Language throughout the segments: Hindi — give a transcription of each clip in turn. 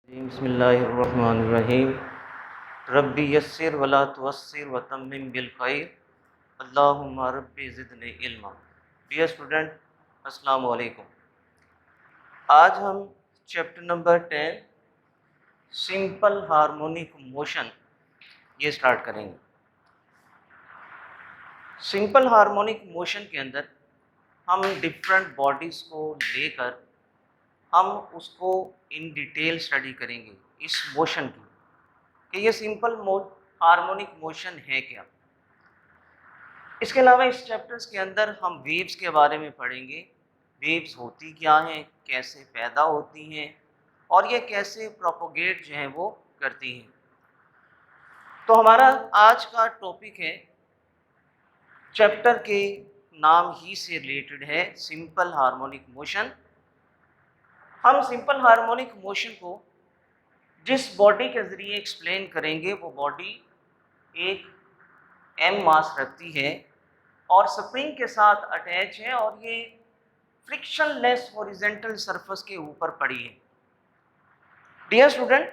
बिस्मिल्लाहिर्रहमानिर्रहीम। रब्बी यस्सिर वला तुअस्सिर वतम्मिम बिल खैर। अल्लाहुम्मा रब्बी ज़िदनी इल्मा। डियर स्टूडेंट, अस्सलामु अलैकुम। आज हम chapter number 10 simple harmonic motion ये स्टार्ट करेंगे। सिंपल हार्मोनिक मोशन के अंदर हम डिफरेंट बॉडीज़ को लेकर हम उसको इन डिटेल स्टडी करेंगे इस मोशन की कि ये सिंपल हार्मोनिक मोशन है क्या। इसके अलावा इस चैप्टर्स के अंदर हम वेव्स के बारे में पढ़ेंगे। वेव्स होती क्या हैं, कैसे पैदा होती हैं और ये कैसे प्रोपोगेट जो है वो करती हैं। तो हमारा आज का टॉपिक है, चैप्टर के नाम ही से रिलेटेड है, सिंपल हार्मोनिक मोशन। हम सिंपल हार्मोनिक मोशन को जिस बॉडी के ज़रिए एक्सप्लेन करेंगे वो बॉडी एक m मास रखती है और स्प्रिंग के साथ अटैच है और ये फ्रिक्शनलेस हॉरिजॉन्टल सरफेस के ऊपर पड़ी है। Dear student,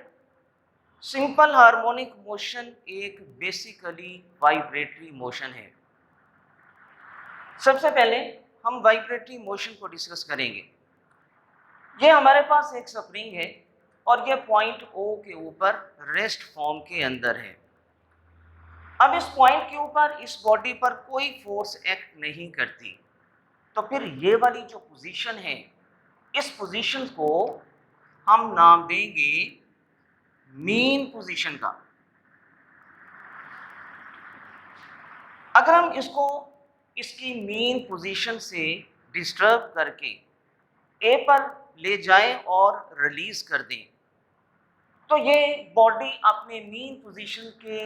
simple harmonic motion एक बेसिकली वाइब्रेटरी मोशन है। सबसे पहले हम वाइब्रेटरी मोशन को डिस्कस करेंगे। ये हमारे पास एक स्प्रिंग है और ये पॉइंट O के ऊपर रेस्ट फॉर्म के अंदर है। अब इस पॉइंट के ऊपर इस बॉडी पर कोई फोर्स एक्ट नहीं करती, तो फिर ये वाली जो पोजीशन है, इस पोजीशन को हम नाम देंगे मीन पोजीशन का। अगर हम इसको इसकी मीन पोजीशन से डिस्टर्ब करके ए पर ले जाएं और रिलीज कर दें, तो ये बॉडी अपने मीन पोजीशन के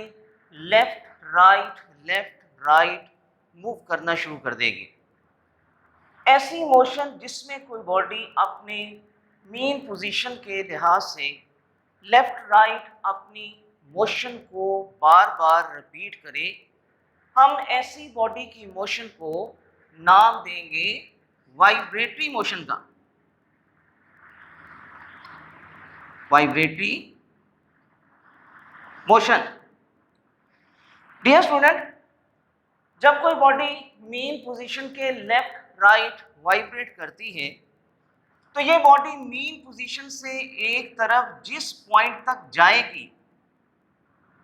लेफ्ट राइट मूव करना शुरू कर देगी। ऐसी मोशन जिसमें कोई बॉडी अपने मीन पोजीशन के लिहाज से लेफ्ट राइट अपनी मोशन को बार बार रिपीट करे, हम ऐसी बॉडी की मोशन को नाम देंगे वाइब्रेटरी मोशन का। Vibratory motion. डियर स्टूडेंट, जब कोई बॉडी मीन पोजीशन के लेफ्ट राइट वाइब्रेट करती है, तो ये बॉडी मीन पोजीशन से एक तरफ जिस पॉइंट तक जाएगी,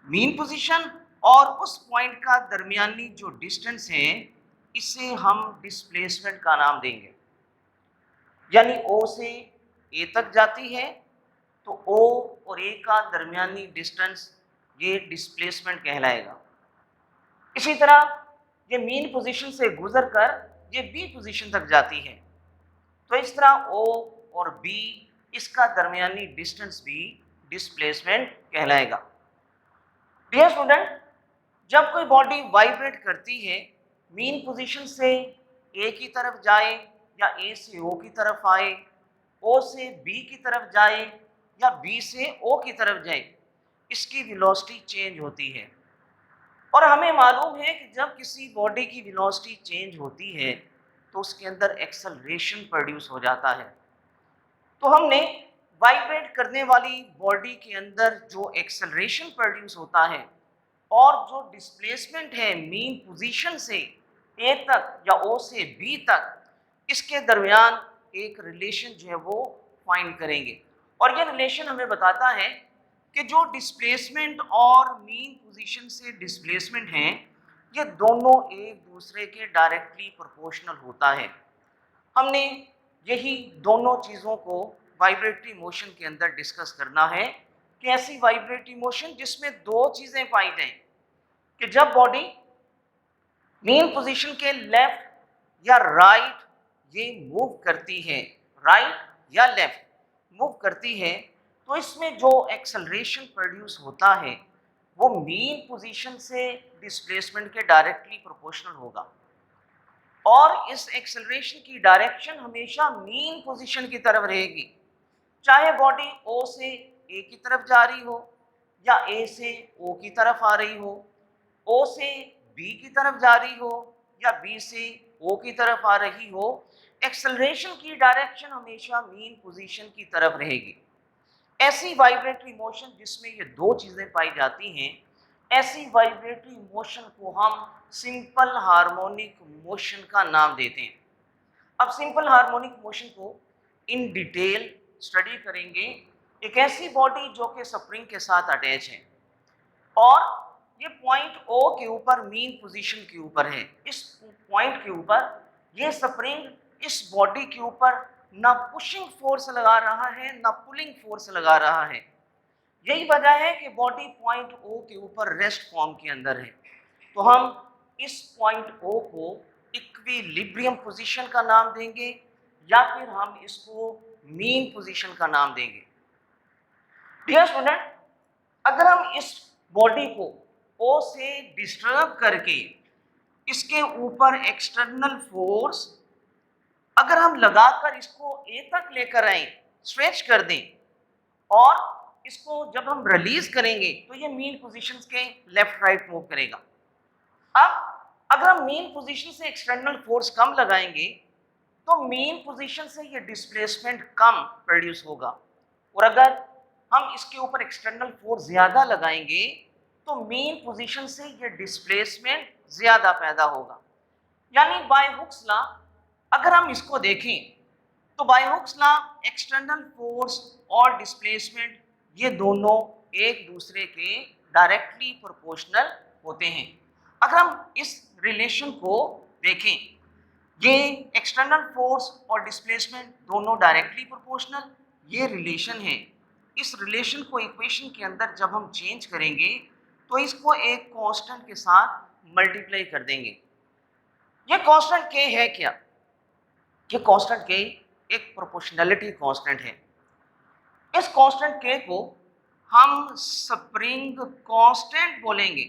मीन पोजीशन और उस पॉइंट का दरमियानी जो डिस्टेंस है, इसे हम डिस्प्लेसमेंट का नाम देंगे। यानी O से A तक जाती है तो O और A का दरमियानी डिस्टेंस ये डिस्प्लेसमेंट कहलाएगा। इसी तरह ये मीन पोजीशन से गुजर कर ये B पोजीशन तक जाती है, तो इस तरह O और B इसका दरमियानी डिस्टेंस भी डिस्प्लेसमेंट कहलाएगा। डियर स्टूडेंट, जब कोई बॉडी वाइब्रेट करती है, मीन पोजीशन से A की तरफ जाए या A से O की तरफ आए, O से B की तरफ जाए या B से O की तरफ जाए, इसकी वेलोसिटी चेंज होती है। और हमें मालूम है कि जब किसी बॉडी की वेलोसिटी चेंज होती है तो उसके अंदर एक्सेलरेशन प्रोड्यूस हो जाता है। तो हमने वाइब्रेट करने वाली बॉडी के अंदर जो एक्सेलरेशन प्रोड्यूस होता है और जो डिस्प्लेसमेंट है मीन पोजीशन से ए तक या ओ से बी तक, इसके दरमियान एक रिलेशन जो है वो फाइंड करेंगे। और ये रिलेशन हमें बताता है कि जो डिस्प्लेसमेंट और मीन पोजीशन से डिस्प्लेसमेंट हैं, ये दोनों एक दूसरे के डायरेक्टली प्रोपोर्शनल होता है। हमने यही दोनों चीज़ों को वाइब्रेटरी मोशन के अंदर डिस्कस करना है कि ऐसी वाइब्रेटरी मोशन जिसमें दो चीज़ें पाई जाएं कि जब बॉडी मीन पोजीशन के लेफ्ट या राइट ये मूव करती है, राइट या लेफ्ट मूव करती है, तो इसमें जो एक्सेलरेशन प्रोड्यूस होता है वो मीन पोजीशन से डिस्प्लेसमेंट के डायरेक्टली प्रोपोर्शनल होगा और इस एक्सेलरेशन की डायरेक्शन हमेशा मीन पोजीशन की तरफ रहेगी, चाहे बॉडी O से A की तरफ जा रही हो या A से O की तरफ आ रही हो, O से B की तरफ जा रही हो या B से O की तरफ आ रही हो, एक्सेलरेशन की डायरेक्शन हमेशा मीन पोजीशन की तरफ रहेगी। ऐसी वाइब्रेटरी मोशन जिसमें ये दो चीजें पाई जाती हैं, ऐसी वाइब्रेटरी मोशन को हम सिंपल हार्मोनिक मोशन का नाम देते हैं। अब सिंपल हार्मोनिक मोशन को इन डिटेल स्टडी करेंगे। एक ऐसी बॉडी जो कि स्प्रिंग के साथ अटैच है और ये पॉइंट ओ के ऊपर मीन पोजीशन के ऊपर है। इस पॉइंट के ऊपर ये स्प्रिंग इस बॉडी के ऊपर ना पुशिंग फोर्स लगा रहा है ना पुलिंग फोर्स लगा रहा है। यही वजह है कि बॉडी पॉइंट ओ के ऊपर रेस्ट फॉर्म के अंदर है। तो हम इस पॉइंट ओ को इक्विलिब्रियम पोजीशन का नाम देंगे या फिर हम इसको मीन पोजीशन का नाम देंगे। डियर स्टूडेंट, अगर हम इस बॉडी को ओ से डिस्टर्ब करके इसके ऊपर एक्सटर्नल फोर्स अगर हम लगाकर इसको ए तक लेकर आए, स्ट्रेच कर दें और इसको जब हम रिलीज करेंगे तो ये मीन पोजीशन के लेफ्ट राइट मूव करेगा। अब अगर हम मीन पोजीशन से एक्सटर्नल फोर्स कम लगाएंगे तो मीन पोजीशन से ये डिस्प्लेसमेंट कम प्रोड्यूस होगा और अगर हम इसके ऊपर एक्सटर्नल फोर्स ज्यादा लगाएंगे तो मीन पोजीशन से ये डिस्प्लेसमेंट ज्यादा पैदा होगा। यानी बाय हुक्स लॉ अगर हम इसको देखें तो by Hooke's law external force और डिस्प्लेसमेंट ये दोनों एक दूसरे के डायरेक्टली प्रोपोर्शनल होते हैं। अगर हम इस रिलेशन को देखें, ये एक्सटर्नल फोर्स और डिस्प्लेसमेंट दोनों डायरेक्टली प्रोपोर्शनल ये रिलेशन है। इस रिलेशन को इक्वेशन के अंदर जब हम चेंज करेंगे तो इसको एक कांस्टेंट के साथ मल्टीप्लाई कर देंगे। ये कांस्टेंट के है क्या? ये कांस्टेंट के एक प्रोपोर्शनैलिटी कांस्टेंट है। इस कांस्टेंट के को हम स्प्रिंग कांस्टेंट बोलेंगे।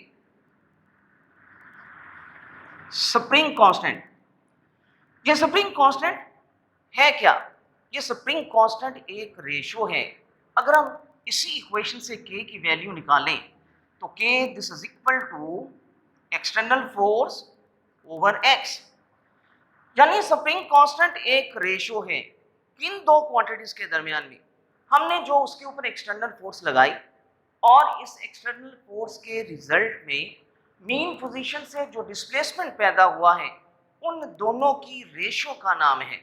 स्प्रिंग कांस्टेंट, ये स्प्रिंग कांस्टेंट है क्या? ये स्प्रिंग कांस्टेंट एक रेशो है। अगर हम इसी इक्वेशन से k की वैल्यू निकालें तो k this is equal to external force over x, यानी स्प्रिंग कांस्टेंट एक रेशो है किन दो क्वांटिटीज के दरमियान में। हमने जो उसके ऊपर एक्सटर्नल फोर्स लगाई और इस एक्सटर्नल फोर्स के रिजल्ट में मीन पोजीशन से जो डिस्प्लेसमेंट पैदा हुआ है उन दोनों की रेशो का नाम है।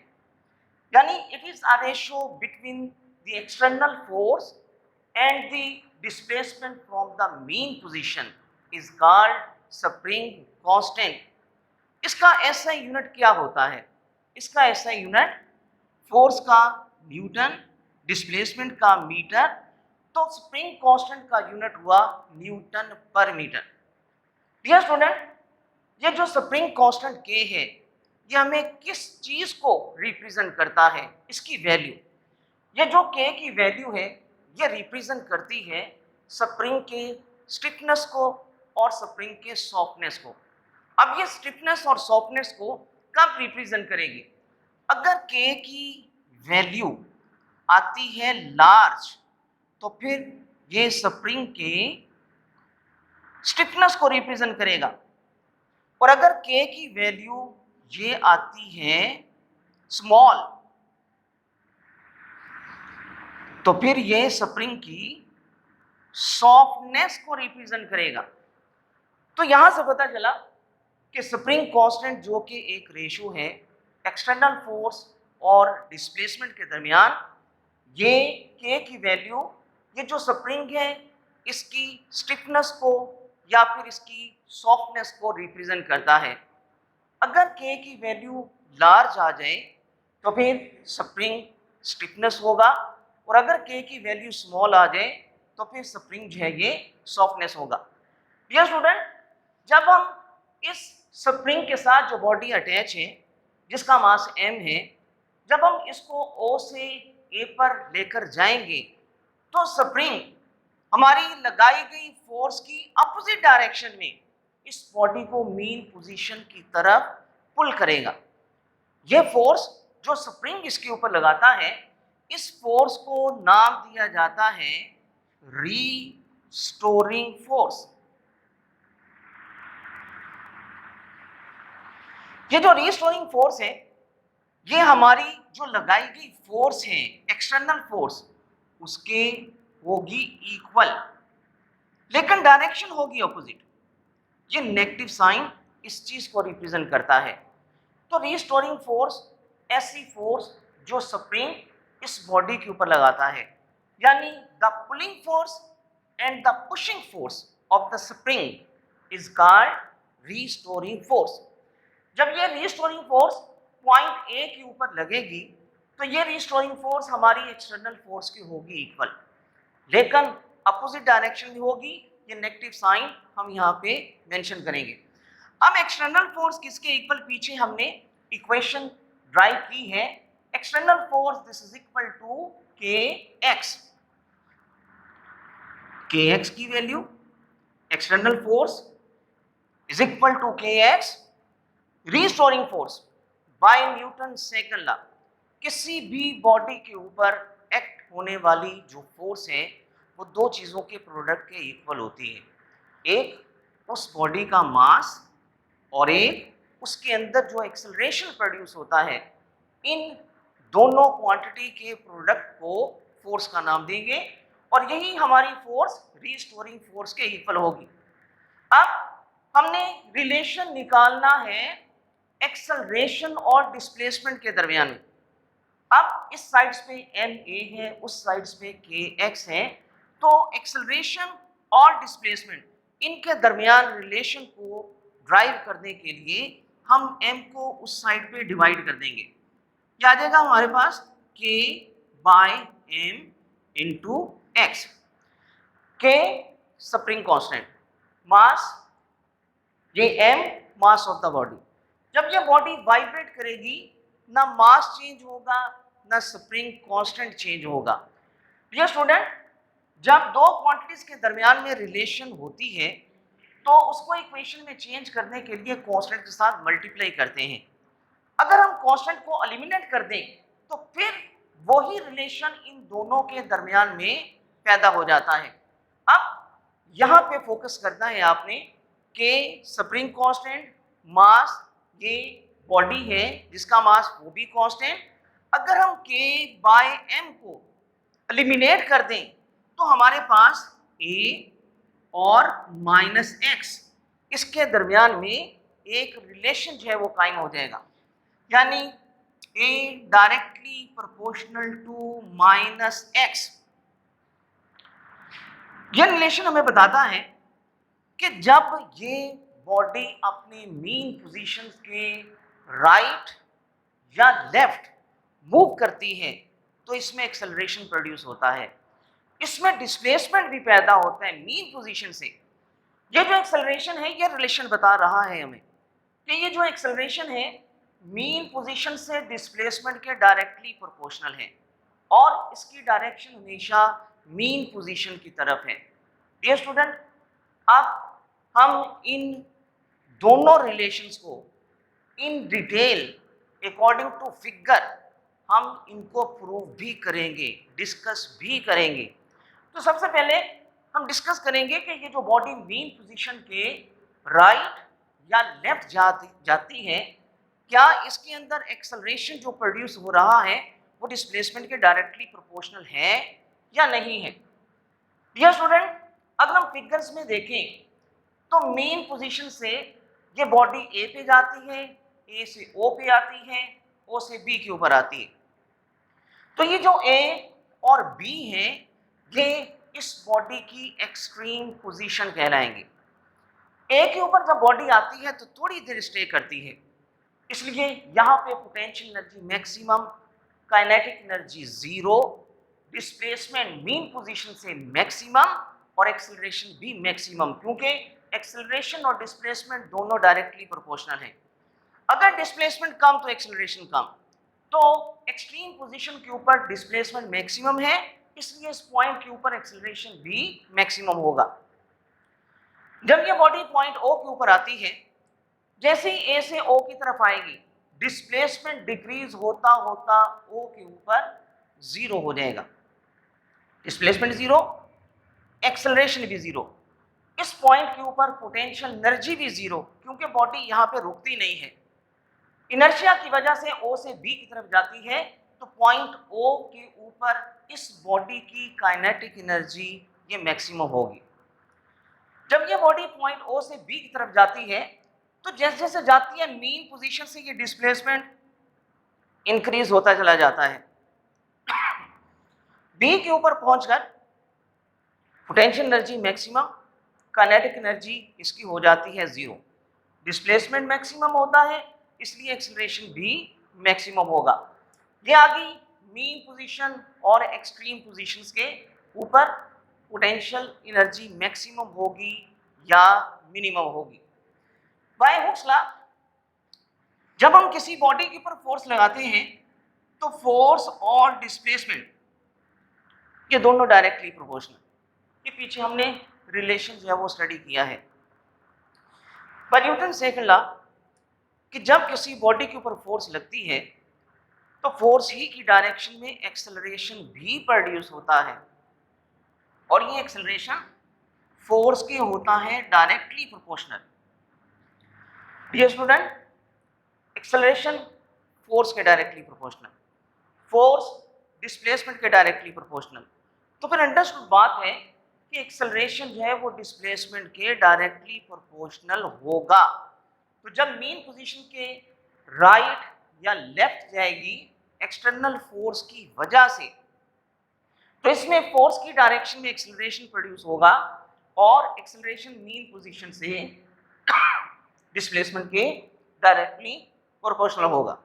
यानी it is a ratio between the external force and the displacement from the mean position is called spring constant. इसका एसआई यूनिट क्या होता है? इसका एसआई यूनिट फोर्स का न्यूटन, डिस्प्लेसमेंट का मीटर, तो स्प्रिंग कांस्टेंट का यूनिट हुआ न्यूटन पर मीटर। डियर स्टूडेंट, ये जो स्प्रिंग कांस्टेंट के है ये हमें किस चीज को रिप्रेजेंट करता है? इसकी वैल्यू। ये जो के की वैल्यू है ये रिप्रेजेंट करती है स्प्रिंग के स्टिफनेस को और स्प्रिंग के सॉफ्टनेस को। अब ये स्टिफनेस और सॉफ्टनेस को कब रिप्रेजेंट करेगी? अगर के की वैल्यू आती है लार्ज तो फिर ये स्प्रिंग के स्टिफनेस को रिप्रेजेंट करेगा और अगर के की वैल्यू ये आती है स्मॉल तो फिर ये स्प्रिंग की सॉफ्टनेस को रिप्रेजेंट करेगा। तो यहां से पता चला कि स्प्रिंग कांस्टेंट जो कि एक रेशो है एक्सटर्नल फोर्स और डिस्प्लेसमेंट के दरमियान, ये के की वैल्यू ये जो स्प्रिंग है इसकी स्टिफनेस को या फिर इसकी सॉफ्टनेस को रिप्रेजेंट करता है। अगर के की वैल्यू लार्ज आ जाए तो फिर स्प्रिंग स्टिफनेस होगा और अगर के की वैल्यू स्मॉल आ जाए तो फिर स्प्रिंग जो है ये सॉफ्टनेस होगा। डियर स्टूडेंट, जब हम इस स्प्रिंग के साथ जो बॉडी अटैच है जिसका मास m है, जब हम इसको O से A पर लेकर जाएंगे तो स्प्रिंग हमारी लगाई गई फोर्स की अपोजिट डायरेक्शन में इस बॉडी को मीन पोजीशन की तरफ पुल करेगा। यह फोर्स जो स्प्रिंग इसके ऊपर लगाता है इस फोर्स को नाम दिया जाता है रीस्टोरिंग फोर्स। ये जो रीस्टोरिंग फोर्स है ये हमारी जो लगाई गई फोर्स है एक्सटर्नल फोर्स उसके होगी इक्वल, लेकिन डायरेक्शन होगी ऑपोजिट। ये नेगेटिव साइन इस चीज को रिप्रेजेंट करता है। तो रीस्टोरिंग फोर्स ऐसी फोर्स जो स्प्रिंग इस बॉडी के ऊपर लगाता है, यानी the pulling force and the pushing force of the spring is called restoring force. जब ये रीस्टोरिंग फोर्स पॉइंट ए के ऊपर लगेगी तो ये रीस्टोरिंग फोर्स हमारी एक्सटर्नल फोर्स की होगी इक्वल, लेकिन अपोजिट डायरेक्शन में होगी। ये नेगेटिव साइन हम यहाँ पे मेंशन करेंगे। अब एक्सटर्नल फोर्स किसके इक्वल, पीछे हमने इक्वेशन ड्राइव की है। External force this is equal to K X की value external force is equal to K X restoring force by Newton second law. किसी भी बॉडी के ऊपर एक्ट होने वाली जो फोर्स है वो दो चीज़ों के प्रोडक्ट के इक्वल होती है, एक उस बॉडी का मास और एक उसके अंदर जो एक्सेलरेशन प्रोड्यूस होता है। इन दोनों क्वांटिटी के प्रोडक्ट को फोर्स का नाम देंगे और यही हमारी फोर्स रीस्टोरिंग फोर्स के इक्वल होगी। अब हमने रिलेशन निकालना है एक्सेलरेशन और डिस्प्लेसमेंट के दरमियान में। अब इस साइड्स पे एम ए है, उस साइड्स पे के एक्स है, तो एक्सेलरेशन और डिस्प्लेसमेंट इनके दरमियान रिलेशन को ड्राइव करने के लिए हम एम को उस साइड पे डिवाइड कर देंगे। क्या आ जाएगा हमारे पास k by m into x. K spring constant, mass, ये m mass of the body. जब ये बॉडी वाइब्रेट करेगी ना मास चेंज होगा ना स्प्रिंग कांस्टेंट चेंज होगा। डियर स्टूडेंट, जब दो क्वांटिटीज के दरमियान में रिलेशन होती है तो उसको इक्वेशन में चेंज करने के लिए कांस्टेंट के साथ मल्टीप्लाई करते हैं। अगर हम कांस्टेंट को एलिमिनेट कर दें तो फिर वही रिलेशन इन दोनों के दरमियान में पैदा हो जाता है। अब यहाँ पे फोकस करना है आपने कि स्प्रिंग कांस्टेंट, मास, ये बॉडी है जिसका मास वो भी कांस्टेंट, अगर हम के बाय एम को एलिमिनेट कर दें तो हमारे पास ए और माइनस एक्स इसके दरमियान में एक रिलेशन जो है वो कायम हो जाएगा, यानी A directly proportional to minus X. यह रिलेशन हमें बताता है कि जब ये बॉडी अपने मीन पोजीशन के राइट या लेफ्ट मूव करती है तो इसमें एक्सेलरेशन प्रोड्यूस होता है, इसमें डिस्प्लेसमेंट भी पैदा होता है मीन पोजीशन से। ये जो एक्सेलरेशन है ये रिलेशन बता रहा है हमें कि ये जो एक्सेलरेशन है मीन पोजीशन से डिस्प्लेसमेंट के डायरेक्टली प्रोपोर्शनल है और इसकी डायरेक्शन हमेशा मीन पोजीशन की तरफ है। डियर स्टूडेंट, अब हम इन दोनों रिलेशंस को in detail according to figure हम इनको प्रूव भी करेंगे, डिस्कस भी करेंगे। तो सबसे पहले हम डिस्कस करेंगे कि ये जो बॉडी मीन पोजीशन के राइट या लेफ्ट जाती है, क्या इसके अंदर एक्सेलरेशन जो प्रोड्यूस हो रहा है वो डिस्प्लेसमेंट के डायरेक्टली प्रोपोर्शनल है या नहीं है। डियर स्टूडेंट, अगर हम फिगर्स में देखें तो मेन पोजीशन से ये बॉडी ए पे जाती है, ए से ओ पे आती है, ओ से बी के ऊपर आती है। तो ये जो ए और बी है ये इस बॉडी की एक्सट्रीम पोजीशन कहलाएंगे। ए के ऊपर जब बॉडी आती है तो थोड़ी देर स्टे करती है, इसलिए यहाँ पे potential energy maximum, kinetic energy zero, displacement mean position से मैक्सिमम और एक्सेलरेशन भी मैक्सिमम, क्योंकि एक्सेलरेशन और डिस्प्लेसमेंट दोनों डायरेक्टली प्रोपोर्शनल हैं। अगर डिस्प्लेसमेंट कम तो एक्सेलरेशन कम, तो एक्सट्रीम पोजीशन के ऊपर डिस्प्लेसमेंट मैक्सिमम है, इसलिए इस पॉइंट के ऊपर एक्सेलरेशन भी मैक्सिमम होगा। जब ये बॉडी पॉइंट ओ के ऊपर आती है, जैसे ही ए से ओ की तरफ आएगी डिस्प्लेसमेंट डिक्रीज होता होता ओ के ऊपर जीरो हो जाएगा। डिस्प्लेसमेंट जीरो, एक्सेलरेशन भी जीरो। इस पॉइंट के ऊपर पोटेंशियल एनर्जी भी जीरो, क्योंकि बॉडी यहाँ पे रुकती नहीं है। इनर्शिया की वजह से ओ से बी की तरफ जाती है तो पॉइंट ओ के ऊपर इस बॉडी की काइनेटिक एनर्जी ये मैक्सिमम होगी। जब ये बॉडी पॉइंट ओ से बी की तरफ जाती है तो जैसे जैसे जाती है मीन पोजीशन से ये डिस्प्लेसमेंट इंक्रीज होता चला जाता है। बी के ऊपर पहुंचकर potential energy maximum, kinetic energy इसकी हो जाती है जीरो। डिस्प्लेसमेंट मैक्सिमम होता है इसलिए एक्सेलरेशन भी मैक्सिमम होगा। ये आ गई मीन पोजीशन और एक्सट्रीम पोजीशंस के ऊपर पोटेंशियल एनर्जी मैक्सिमम होगी या मिनिमम होगी। बाय हुक्स लॉ जब हम किसी बॉडी के ऊपर फोर्स लगाते हैं तो फोर्स और डिस्प्लेसमेंट ये दोनों डायरेक्टली प्रोपोर्शनल। ये पीछे हमने रिलेशन जो है वो स्टडी किया है। बाय न्यूटन सेकंड लॉ कि जब किसी बॉडी के ऊपर फोर्स लगती है तो फोर्स ही की डायरेक्शन में एक्सेलरेशन भी प्रोड्यूस होता है और ये एक्सेलरेशन फोर्स के होता है directly proportional. Dear student, acceleration force के डायरेक्टली प्रोपोर्शनल, फोर्स डिस्प्लेसमेंट के डायरेक्टली प्रोपोर्शनल। तो फिर अंडरस्टूड बात है कि एक्सेलरेशन जो है वो डिस्प्लेसमेंट के डायरेक्टली प्रोपोर्शनल होगा। तो जब मीन पोजीशन के राइट या लेफ्ट जाएगी एक्सटर्नल फोर्स की वजह से तो इसमें फोर्स की डायरेक्शन में एक्सेलरेशन प्रोड्यूस होगा और एक्सेलरेशन मीन पोजीशन से डिस्प्लेसमेंट के डायरेक्टली प्रोपोर्शनल होगा।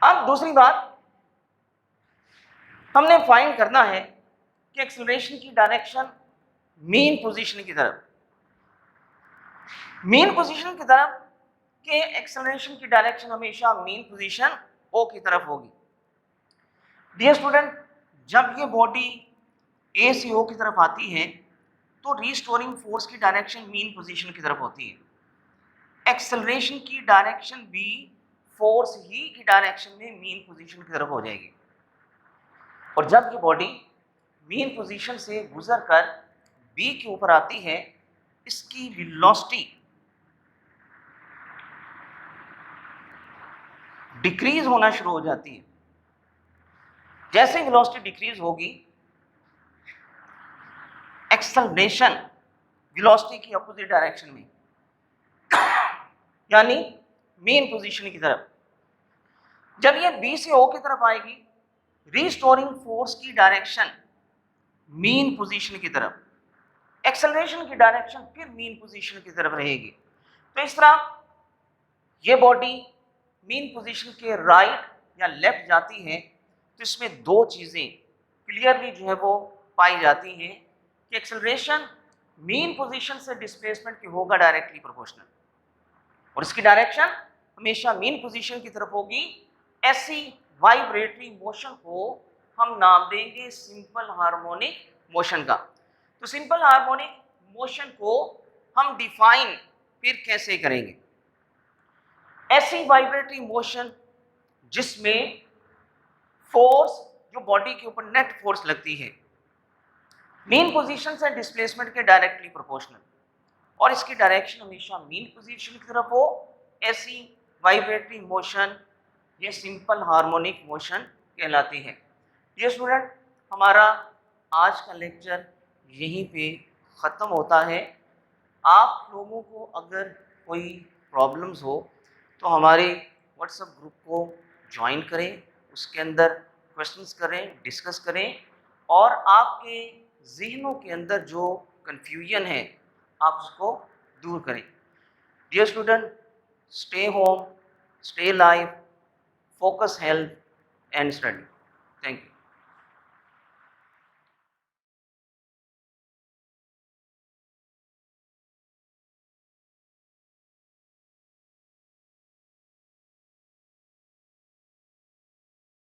अब दूसरी बात हमने फाइंड करना है कि एक्सेलरेशन की डायरेक्शन मीन पोजीशन की तरफ, मीन पोजीशन की तरफ के एक्सेलरेशन की डायरेक्शन हमेशा मीन पोजीशन ओ की तरफ होगी। डियर स्टूडेंट, जब ये बॉडी ए से ओ की तरफ आती है तो रीस्टोरिंग फोर्स की डायरेक्शन मीन पोजीशन की तरफ होती है। एक्सेलरेशन की डायरेक्शन भी फोर्स ही की डायरेक्शन में मीन पोजीशन की तरफ हो जाएगी और जब ये बॉडी मीन पोजीशन से गुजरकर बी के ऊपर आती है इसकी वेलोसिटी डिक्रीज होना शुरू हो जाती है। जैसे वेलोसिटी डिक्रीज होगी एक्सेलरेशन वेलोसिटी की अपोजिट डायरेक्शन में यानी मीन पोजीशन की तरफ। जब ये बी से ओ की तरफ आएगी रीस्टोरिंग फोर्स की डायरेक्शन मीन पोजीशन की तरफ, एक्सेलरेशन की डायरेक्शन फिर मीन पोजीशन की तरफ रहेगी। तो इस तरह ये बॉडी मीन पोजीशन के राइट या लेफ्ट जाती है तो इसमें दो चीज़ें क्लियरली जो है वो पाई जाती हैं कि एक्सेलरेशन मीन पोजीशन से डिस्प्लेसमेंट की होगा डायरेक्टली प्रोपोर्शनल और इसकी डायरेक्शन हमेशा मीन पोजीशन की तरफ होगी। ऐसी वाइब्रेटरी मोशन को हम नाम देंगे सिंपल हार्मोनिक मोशन का। तो सिंपल हार्मोनिक मोशन को हम डिफाइन फिर कैसे करेंगे? ऐसी वाइब्रेटरी मोशन जिसमें फोर्स जो बॉडी के ऊपर नेट फोर्स लगती है मीन पोजीशन से डिस्प्लेसमेंट के डायरेक्टली प्रोपोर्शनल और इसकी डायरेक्शन हमेशा मीन पोजीशन की तरफ हो, ऐसी वाइब्रेटरी मोशन ये सिंपल हार्मोनिक मोशन कहलाती है। ये स्टूडेंट, हमारा आज का लेक्चर यहीं पे ख़त्म होता है। आप लोगों को अगर कोई प्रॉब्लम्स हो तो हमारे व्हाट्सएप ग्रुप को ज्वाइन करें, उसके अंदर क्वेश्चंस करें, डिस्कस करें और आपके जहनों के अंदर जो कन्फ्यूजन है आप उसको दूर करें। Dear student, stay home, stay live, focus health and study. Thank you.